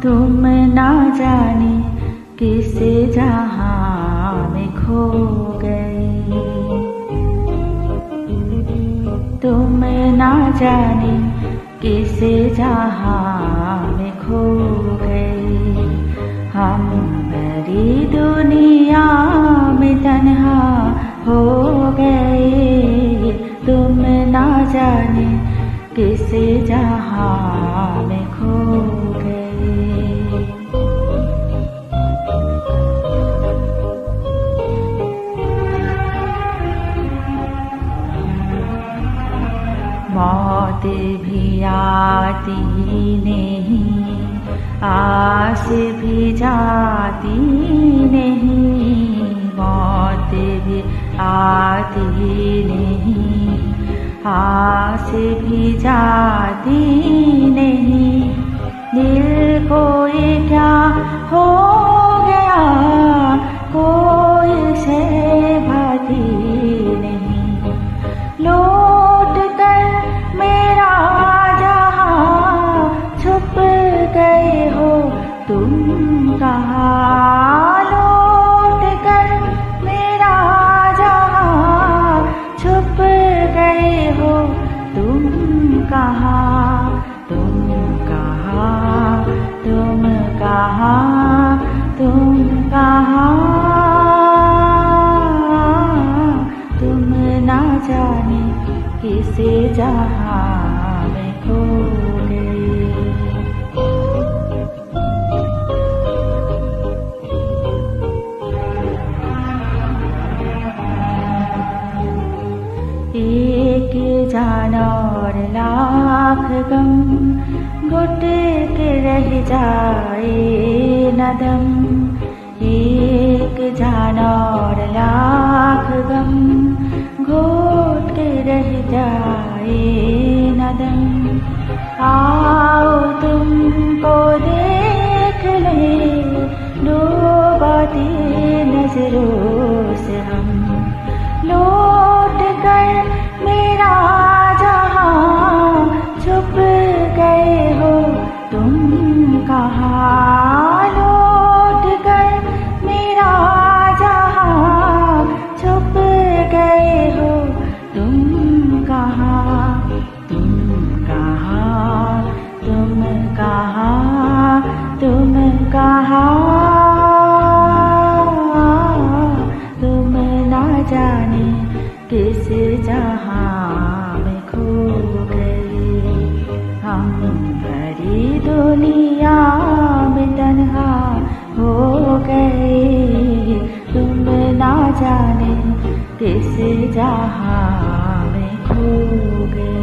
तुम ना जाने किस जहां में खो गए, तुम ना जाने किस जहां में खो गए। हम भरी दुनिया में तन्हा हो गए, तुम ना जाने किस जहां में खो गए। मौत भी आती नहीं, आस भी जाती नहीं, मौत भी आती नहीं, आस भी जाती नहीं। दिल कोई क्या हो गया, कोई से भाती नहीं। लौट कर मेरा जहां छुप गए हो तुम कहाँ, लौट कर मेरा जहां छुप गए हो तुम कहाँ, तुम कहाँ, तुम कहाँ, तुम कहाँ। तुम ना जाने किस जहां में खो गए। एक जान और लाख गम, घुट के रह जाए न दम। एक जान और लाख गम, घुट के रह जाए न दम। आओ तुमको देख ले डूबती नजरों से हम, लौट कर मेरा जहां छुप गए हो तुम कहाँ, लौट कर मेरा जहां छुप गए हो तुम कहाँ, तुम कहाँ, तुम कहाँ, तुम कहाँ। तुम ना जाने किस जहां में खो गए। हम भरी दुनिया में तन्हा हो गए, तुम ना जाने किस जहां में खो गए।